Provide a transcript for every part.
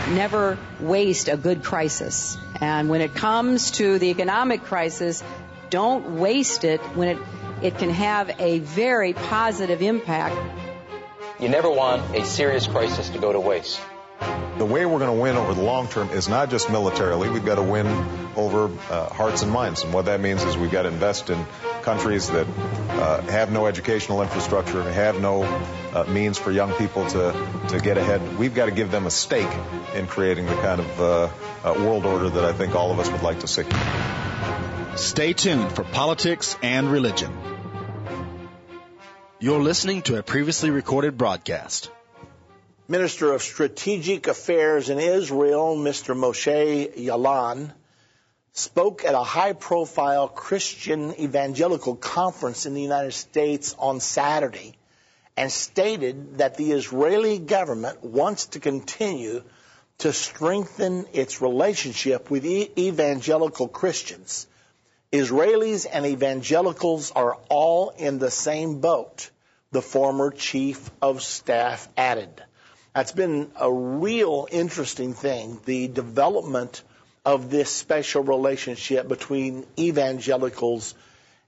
Never waste a good crisis. And when it comes to the economic crisis, don't waste it when it can have a very positive impact. You never want a serious crisis to go to waste. The way we're going to win over the long term is not just militarily. We've got to win over hearts and minds. And what that means is we've got to invest in countries that have no educational infrastructure, have no means for young people to get ahead. We've got to give them a stake in creating the kind of world order that I think all of us would like to see. Stay tuned for politics and religion. You're listening to a previously recorded broadcast. Minister of Strategic Affairs in Israel, Mr. Moshe Yaalon, spoke at a high-profile Christian evangelical conference in the United States on Saturday and stated that the Israeli government wants to continue to strengthen its relationship with evangelical Christians. Israelis and evangelicals are all in the same boat, the former chief of staff added. That's been a real interesting thing, the development of this special relationship between evangelicals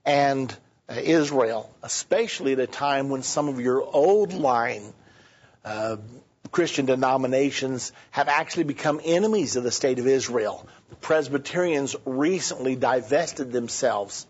and Israel, especially at a time when some of your old line Christian denominations have actually become enemies of the state of Israel. The Presbyterians recently divested themselves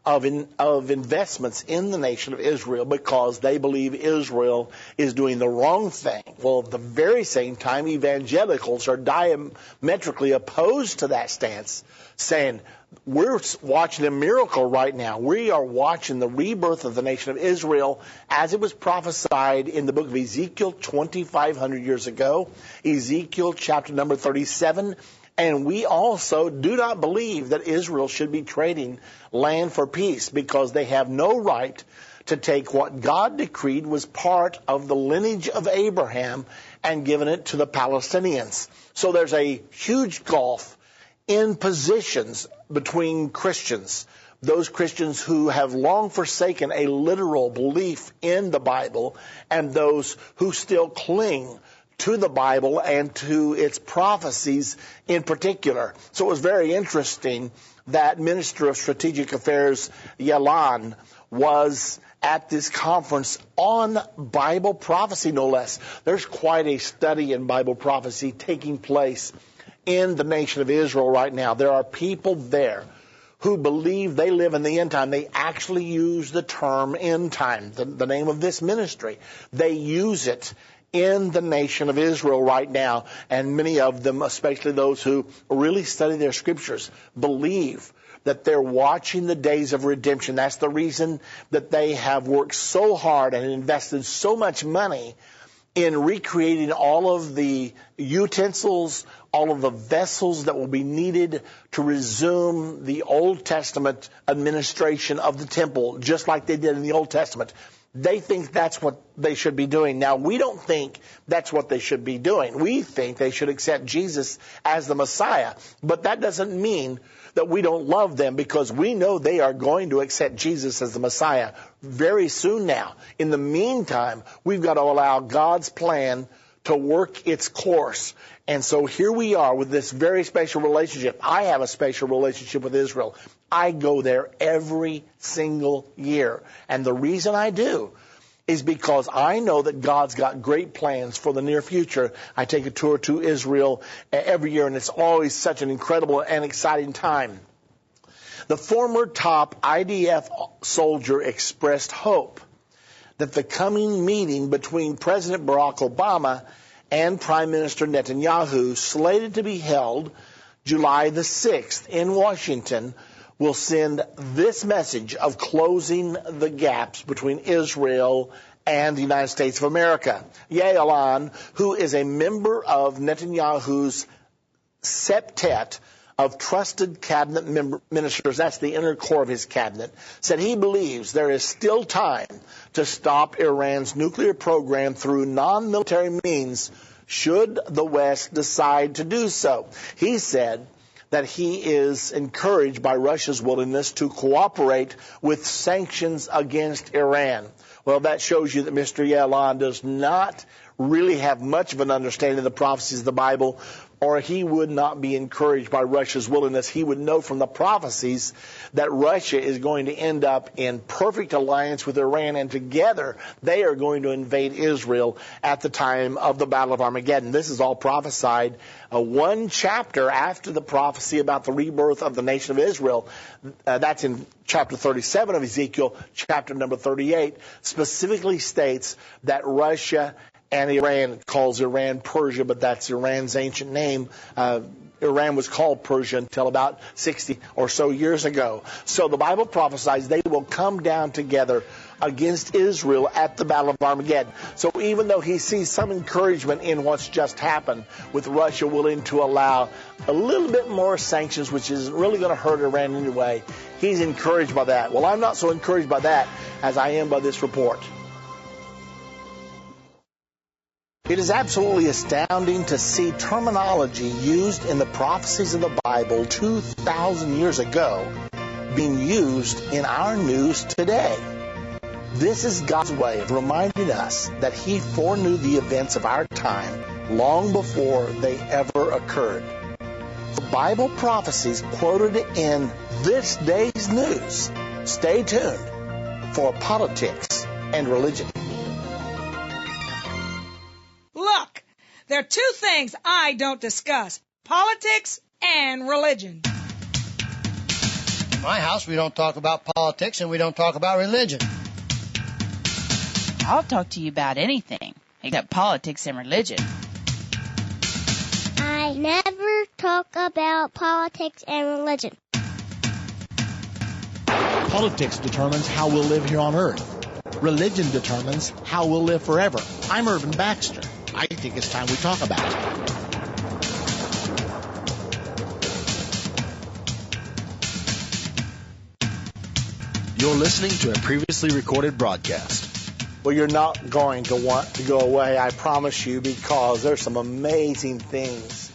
of investments in the nation of Israel because they believe Israel is doing the wrong thing. Well, at the very same time, evangelicals are diametrically opposed to that stance, saying, we're watching a miracle right now. We are watching the rebirth of the nation of Israel as it was prophesied in the book of Ezekiel 2,500 years ago, Ezekiel chapter number 37. And we also do not believe that Israel should be trading land for peace because they have no right to take what God decreed was part of the lineage of Abraham and given it to the Palestinians. So there's a huge gulf in positions between Christians, those Christians who have long forsaken a literal belief in the Bible and those who still cling to the Bible and to its prophecies in particular. So it was very interesting that Minister of Strategic Affairs Yaalon was at this conference on Bible prophecy, no less. There's quite a study in Bible prophecy taking place in the nation of Israel right now. There are people there who believe they live in the end time. They actually use the term end time, the name of this ministry. They use it in the nation of Israel right now, and many of them, especially those who really study their scriptures, believe that they're watching the days of redemption. That's the reason that they have worked so hard and invested so much money in recreating all of the utensils, all of the vessels that will be needed to resume the Old Testament administration of the temple, just like they did in the Old Testament. They think that's what they should be doing. Now, we don't think that's what they should be doing. We think they should accept Jesus as the Messiah. But that doesn't mean that we don't love them, because we know they are going to accept Jesus as the Messiah very soon now. In the meantime, we've got to allow God's plan to work its course. And so here we are with this very special relationship. I have a special relationship with Israel. I go there every single year. And the reason I do is because I know that God's got great plans for the near future. I take a tour to Israel every year, and it's always such an incredible and exciting time. The former top IDF soldier expressed hope that the coming meeting between President Barack Obama and Prime Minister Netanyahu, slated to be held July the 6th in Washington, will send this message of closing the gaps between Israel and the United States of America. Yaalon, who is a member of Netanyahu's septet of trusted cabinet ministers, that's the inner core of his cabinet, said he believes there is still time to stop Iran's nuclear program through non-military means should the West decide to do so. He said that he is encouraged by Russia's willingness to cooperate with sanctions against Iran. Well, that shows you that Mr. Yalon does not really have much of an understanding of the prophecies of the Bible, or he would not be encouraged by Russia's willingness. He would know from the prophecies that Russia is going to end up in perfect alliance with Iran, and together they are going to invade Israel at the time of the Battle of Armageddon. This is all prophesied one chapter after the prophecy about the rebirth of the nation of Israel. That's in chapter 37 of Ezekiel. Chapter number 38 specifically states that Russia and Iran, calls Iran Persia, but that's Iran's ancient name. Iran was called Persia until about 60 or so years ago. So the Bible prophesies they will come down together against Israel at the Battle of Armageddon. So even though he sees some encouragement in what's just happened, with Russia willing to allow a little bit more sanctions, which isn't really going to hurt Iran anyway, he's encouraged by that. Well, I'm not so encouraged by that as I am by this report. It is absolutely astounding to see terminology used in the prophecies of the Bible 2,000 years ago being used in our news today. This is God's way of reminding us that He foreknew the events of our time long before they ever occurred. The Bible prophecies quoted in this day's news. Stay tuned for politics and religion. Look, there are two things I don't discuss: politics and religion. In my house, we don't talk about politics and we don't talk about religion. I'll talk to you about anything except politics and religion. I never talk about politics and religion. Politics determines how we'll live here on earth. Religion determines how we'll live forever. I'm Irvin Baxter. I think it's time we talk about it. You're listening to a previously recorded broadcast. Well, you're not going to want to go away, I promise you, because there's some amazing things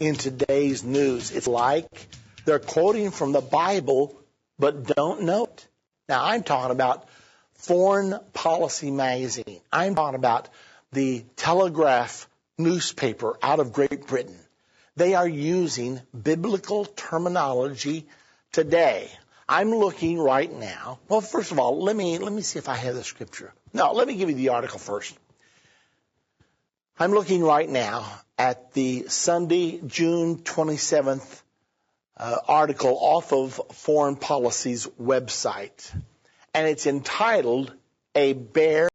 in today's news. It's like they're quoting from the Bible, but don't know it. Now, I'm talking about Foreign Policy magazine. I'm talking about the Telegraph newspaper out of Great Britain. They are using biblical terminology today. I'm looking right now. Well, first of all, let me see if I have the scripture. No, let me give you the article first. I'm looking right now at the Sunday, June 27th article off of Foreign Policy's website. And it's entitled, "A Bear